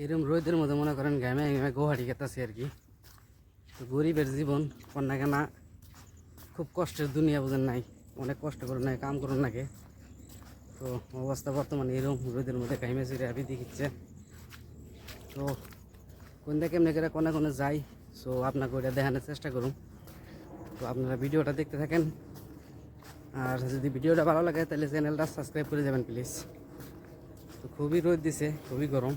এরকম রোদের মধ্যে মনে করেন ঘামে ঘামে গুয়াহাটি গেতেছি আর কি। তো গরিবের জীবন কন্যা কেনা খুব কষ্টের দুনিয়া বুঝেন নাই, অনেক কষ্ট করুন নাই, কাম করুন নাকি। তো অবস্থা বর্তমানে এরকম রোদের মধ্যে ঘামে চিরে আবি দেখিচ্ছে। তো কোন দিকে কেমনি করে কোনে কোনে যাই, সো আপনাকে ওইটা দেখানোর চেষ্টা করুন। তো আপনারা ভিডিওটা দেখতে থাকেন, আর যদি ভিডিওটা ভালো লাগে তাহলে চ্যানেলটা সাবস্ক্রাইব করে যাবেন প্লিজ। তো খুবই রোদ দিছে, খুবই গরম।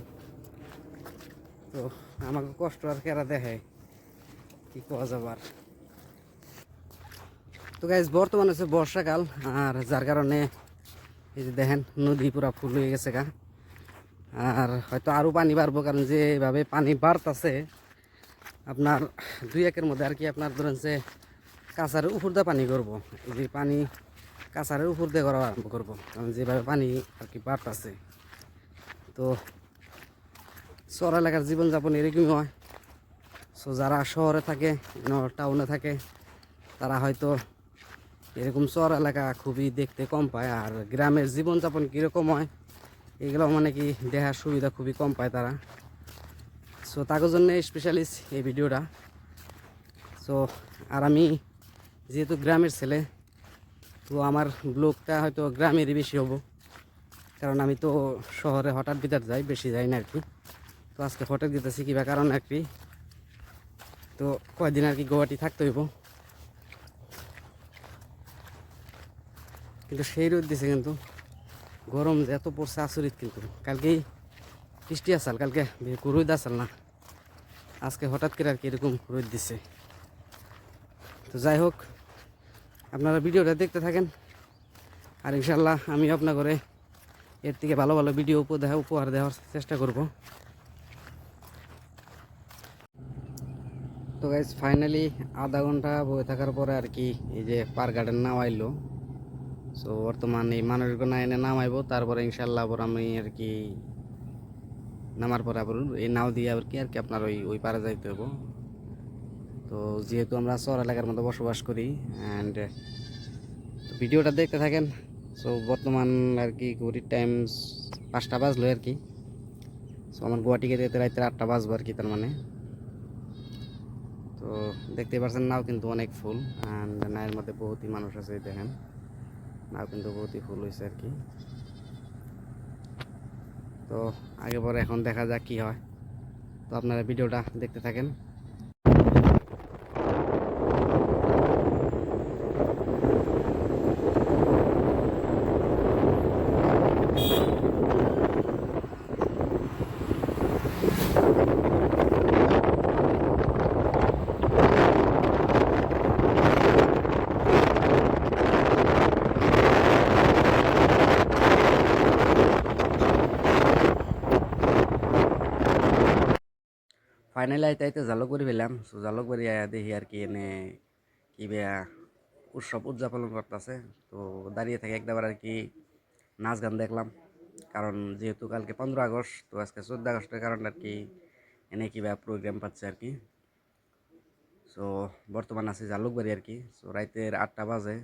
তো আমাকে কষ্ট আর কেরা দেখে কি কওয়া যাবার। তো গাইজ বর্তমানে হচ্ছে বর্ষাকাল, আর যার কারণে এই যে দেখেন নদী পুরা ফুল হয়ে গেছে গা। আর হয়তো আরও পানি বাড়বো, কারণ যেভাবে পানি বাড়তেছে আপনার 2-1 মধ্যে আর কি আপনার ধরেন যে কাছারের উপর দিয়ে পানি করবো। এই যে পানি কাছারের উপর দিয়ে করা আরম্ভ করবো, কারণ যেভাবে পানি আর কি বাড়তেছে। তো শহর এলাকার জীবনযাপন এরকমই হয়। সো যারা শহরে থাকে, টাউনে থাকে, তারা হয়তো এরকম শহর এলাকা খুবই দেখতে কম পায়। আর গ্রামের জীবনযাপন কীরকম হয় এগুলো মানে কি দেখার সুবিধা খুবই কম পায় তারা। সো তাদের জন্য স্পেশালিস্ট এই ভিডিওটা। সো আর আমি যেহেতু গ্রামের ছেলে, তো আমার ব্লগটা হয়তো গ্রামেরই বেশি হবো, কারণ আমি তো শহরে হঠাৎ ভিতর যাই, বেশি যাই না আর কি। তো আজকে হঠাৎ যেতেছি কিবা কারণ আর কি। তো কয়দিন আর কি গুয়াহাটি থাকতে হইব। কিন্তু সেই রোদ দিছে, কিন্তু গরম যে এত পড়ছে আচরিত। কিন্তু কালকেই বৃষ্টি আসাল, কালকে রোদ আসাল না, আজকে হঠাৎ করে আর কি এরকম রোদ দিছে। তো যাই হোক, আপনারা ভিডিওটা দেখতে থাকেন, আর ইনশাল্লাহ আমি আপনার করে এর থেকে ভালো ভালো ভিডিও উপহার দেওয়ার চেষ্টা করব। তো গাইজ ফাইনালি আধা ঘন্টা বয়ে থাকার পরে আর কি এই যে পার গার্ডেন নামাইলো। সো বর্তমান এই মানুষগুলো এনে নামাইব, তারপরে ইনশাল্লাহ আবার আমি আর কি নামার পরে আবার এই নাও দিয়ে আর কি আপনার ওই ওই পারে যাইতে হবো। তো যেহেতু আমরা শহর এলাকার মধ্যে বসবাস করি, অ্যান্ড ভিডিওটা দেখতে থাকেন। সো বর্তমান আর কি ঘড়ির টাইম 5টা বাজলো আর কি। সো আমার গুয়াহাটিকে যেতে রাত্রে 8টা বাজবো আর কি, তার মানে। তো দেখতে পাচ্ছেন নাও কিন্তু অনেক ফুল, অ্যান্ড নায়ের মধ্যে বহুতই মানুষ আছে, দেখেন নাও কিন্তু বহুতই ফুল হয়েছে আর কি। তো আগে পরে এখন দেখা যাক কি হয়। তো আপনারা ভিডিওটা দেখতে থাকেন। ফাইনালি আইতে আইতে জালুকবাড়ি পেলাম। সো জালুকবাড়ি আয়া দেখি আর কি এনে কি বেয়া উৎসব উদযাপন করতেছে। তো দাঁড়িয়ে থেকে একবার আর কি নাচ গান দেখলাম, কারণ যেহেতু কালকে 15 আগস্ট, তো আজকে 14 আগস্টের কারণে আর কি এনে কি বেয়া প্রোগ্রাম পাচ্ছে আর কি। সো বর্তমান আছি জালুকবাড়ি আর কি। সো রাইতের 8টা বাজে।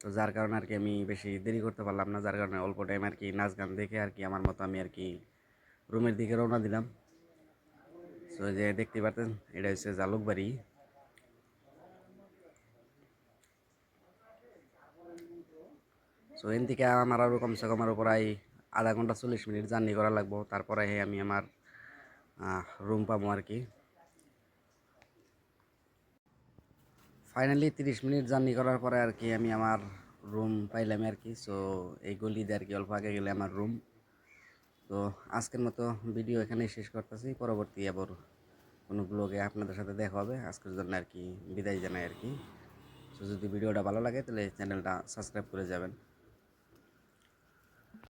তো যার কারণে আর কি আমি বেশি দেরি করতে পারলাম না, যার কারণে অল্প টাইম আর কি নাচ গান দেখে আর কি আমার মতো আমি আর কি রুমের দিকে রওনা দিলাম। সো যে দেখতে পাচ্ছেন এটা হচ্ছে জালুকবাড়ি। সো এন থেকে আমার আরও কমসে কম আরও প্রায় আধা ঘন্টা 40 মিনিট জার্নি করা লাগবো, তারপরে আমি আমার রুম পাবো আর কি। ফাইনালি 30 মিনিট জার্নি করার পরে আর কি আমি আমার রুম পাইলাম আর কি। সো এই গলি দিয়ে আর কি অল্প আগে গেলে আমার রুম। তো আজকের মতো ভিডিও এখানেই শেষ করতেছি, পরবর্তী আবার কোনো ব্লগে আপনাদের সাথে দেখা হবে। আজকের জন্য আর কি বিদায় জানাই আর কি। সো যদি ভিডিওটা ভালো লাগে তাহলে চ্যানেলটা সাবস্ক্রাইব করে যাবেন।